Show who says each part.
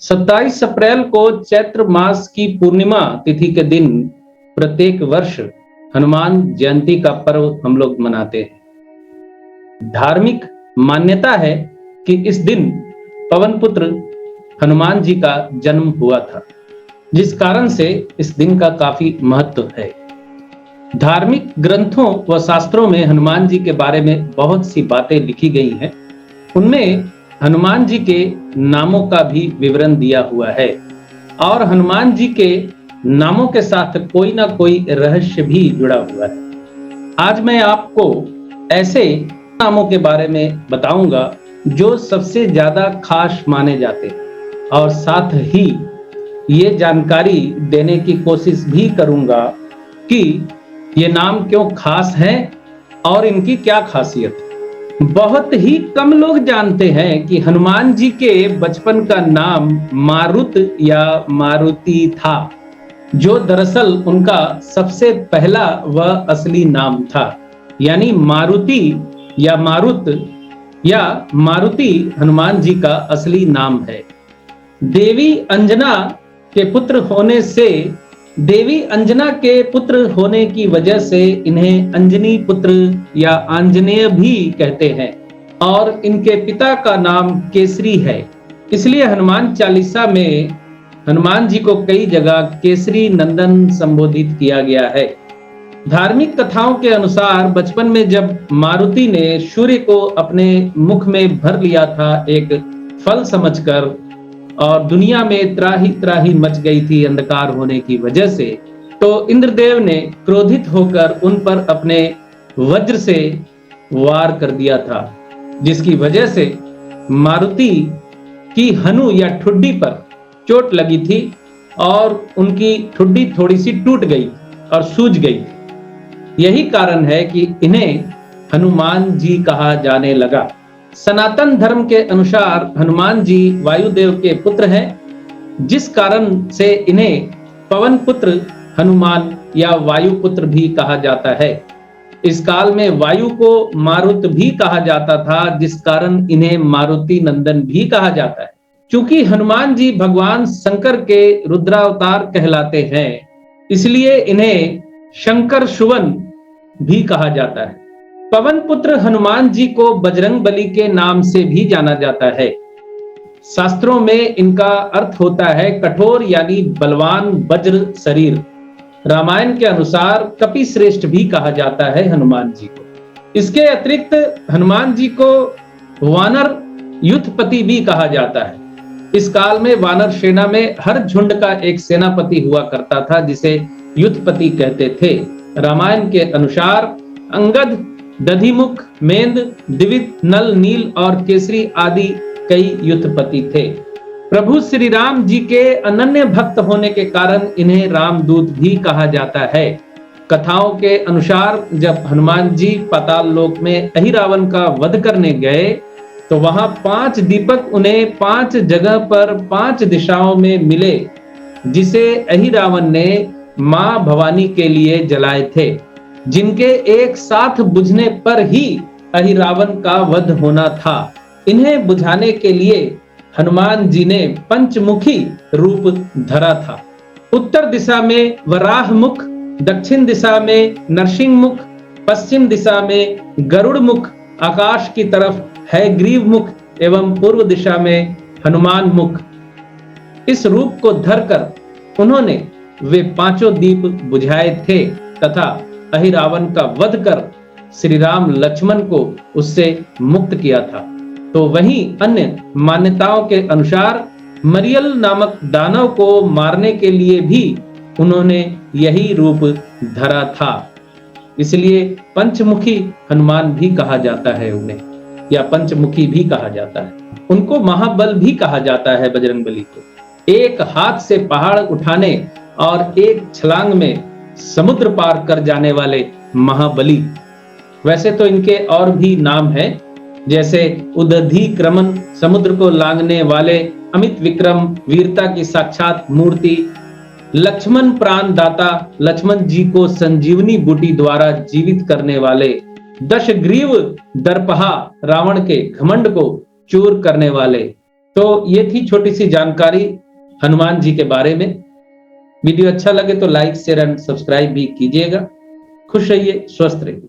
Speaker 1: 27 अप्रैल को चैत्र मास की पूर्णिमा तिथि के दिन प्रत्येक वर्ष हनुमान जयंती का पर्व हम लोग मनाते हैं। धार्मिक मान्यता है कि इस दिन पवन पुत्र हनुमान जी का जन्म हुआ था, जिस कारण से इस दिन का काफी महत्व है। धार्मिक ग्रंथों व शास्त्रों में हनुमान जी के बारे में बहुत सी बातें लिखी गई हैं। उनमें हनुमान जी के नामों का भी विवरण दिया हुआ है और हनुमान जी के नामों के साथ कोई ना कोई रहस्य भी जुड़ा हुआ है। आज मैं आपको ऐसे नामों के बारे में बताऊंगा जो सबसे ज्यादा खास माने जाते हैं और साथ ही ये जानकारी देने की कोशिश भी करूंगा कि ये नाम क्यों खास हैं और इनकी क्या खासियत है। बहुत ही कम लोग जानते हैं कि हनुमान जी के बचपन का नाम मारुत या मारुति था, जो दरअसल उनका सबसे पहला व असली नाम था। यानी मारुति या मारुति हनुमान जी का असली नाम है। देवी अंजना के पुत्र होने की वजह से इन्हें अंजनी पुत्र या आंजनेय भी कहते हैं और इनके पिता का नाम केसरी है। इसलिए हनुमान चालीसा में हनुमान जी को कई जगह केसरी नंदन संबोधित किया गया है। धार्मिक कथाओं के अनुसार बचपन में जब मारुति ने सूर्य को अपने मुख में भर लिया था एक फल समझकर, और दुनिया में त्राही त्राही मच गई थी अंधकार होने की वजह से, तो इंद्रदेव ने क्रोधित होकर उन पर अपने वज्र से वार कर दिया था, जिसकी वजह से मारुति की हनु या ठुड्डी पर चोट लगी थी और उनकी ठुड्डी थोड़ी सी टूट गई और सूज गई। यही कारण है कि इन्हें हनुमान जी कहा जाने लगा। सनातन धर्म के अनुसार हनुमान जी वायुदेव के पुत्र हैं, जिस कारण से इन्हें पवन पुत्र हनुमान या वायु पुत्र भी कहा जाता है। इस काल में वायु को मारुत भी कहा जाता था, जिस कारण इन्हें मारुति नंदन भी कहा जाता है। क्योंकि हनुमान जी भगवान शंकर के रुद्रावतार कहलाते हैं, इसलिए इन्हें शंकर सुवन भी कहा जाता है। पवन पुत्र हनुमान जी को बजरंग बली के नाम से भी जाना जाता है। शास्त्रों में इनका अर्थ होता है कठोर यानी बलवान वज्र शरीर। रामायण के अनुसार कपि श्रेष्ठ भी कहा जाता है हनुमान जी को। इसके अतिरिक्त हनुमान जी को वानर युद्धपति भी कहा जाता है। इस काल में वानर सेना में हर झुंड का एक सेनापति हुआ करता था, जिसे युद्धपति कहते थे। रामायण के अनुसार अंगद, दधिमुख, मेंद, दिवित, नल, नील और केसरी आदि कई युद्धपति थे। प्रभु श्री राम जी के अनन्य भक्त होने के कारण इन्हें रामदूत भी कहा जाता है। कथाओं के अनुसार जब हनुमान जी पाताल लोक में अहिरावण का वध करने गए, तो वहां 5 दीपक उन्हें 5 जगह पर 5 दिशाओं में मिले, जिसे अहिरावण ने मां भवानी के लिए जलाए थे, जिनके एक साथ बुझने पर ही अहिरावण का वध होना था। इन्हें बुझाने के लिए हनुमान जी ने पंचमुखी रूप धरा था। उत्तर दिशा में वराह मुख, दक्षिण दिशा में नरसिंह मुख, पश्चिम दिशा में गरुड़ मुख, आकाश की तरफ है ग्रीव मुख एवं पूर्व दिशा में हनुमान मुख। इस रूप को धरकर उन्होंने वे 5 दीप बुझाए थे तथा अहिरावण का वध कर श्री राम लक्ष्मण को उससे मुक्त किया था। तो वहीं अन्य मान्यताओं के अनुसार मरियल नामक दानव को मारने के लिए भी उन्होंने यही रूप धरा था। इसलिए पंचमुखी हनुमान भी कहा जाता है उन्हें, या पंचमुखी भी कहा जाता है। उनको महाबल भी कहा जाता है बजरंगबली को। एक हाथ से पहाड़ उठाने और एक छलांग में समुद्र पार कर जाने वाले महाबली। वैसे तो इनके और भी नाम हैं, जैसे उदधिक्रमण, समुद्र को लांघने वाले, अमित विक्रम, वीरता की साक्षात मूर्ति, लक्ष्मण प्राण दाता, लक्ष्मण जी को संजीवनी बूटी द्वारा जीवित करने वाले, दशग्रीव दर्पहा, रावण के घमंड को चूर करने वाले, तो ये थी छोटी सी जानकारी हनुमान जी के बारे में। वीडियो अच्छा लगे तो लाइक शेयर एंड सब्सक्राइब भी कीजिएगा। खुश रहिए, स्वस्थ रहिए।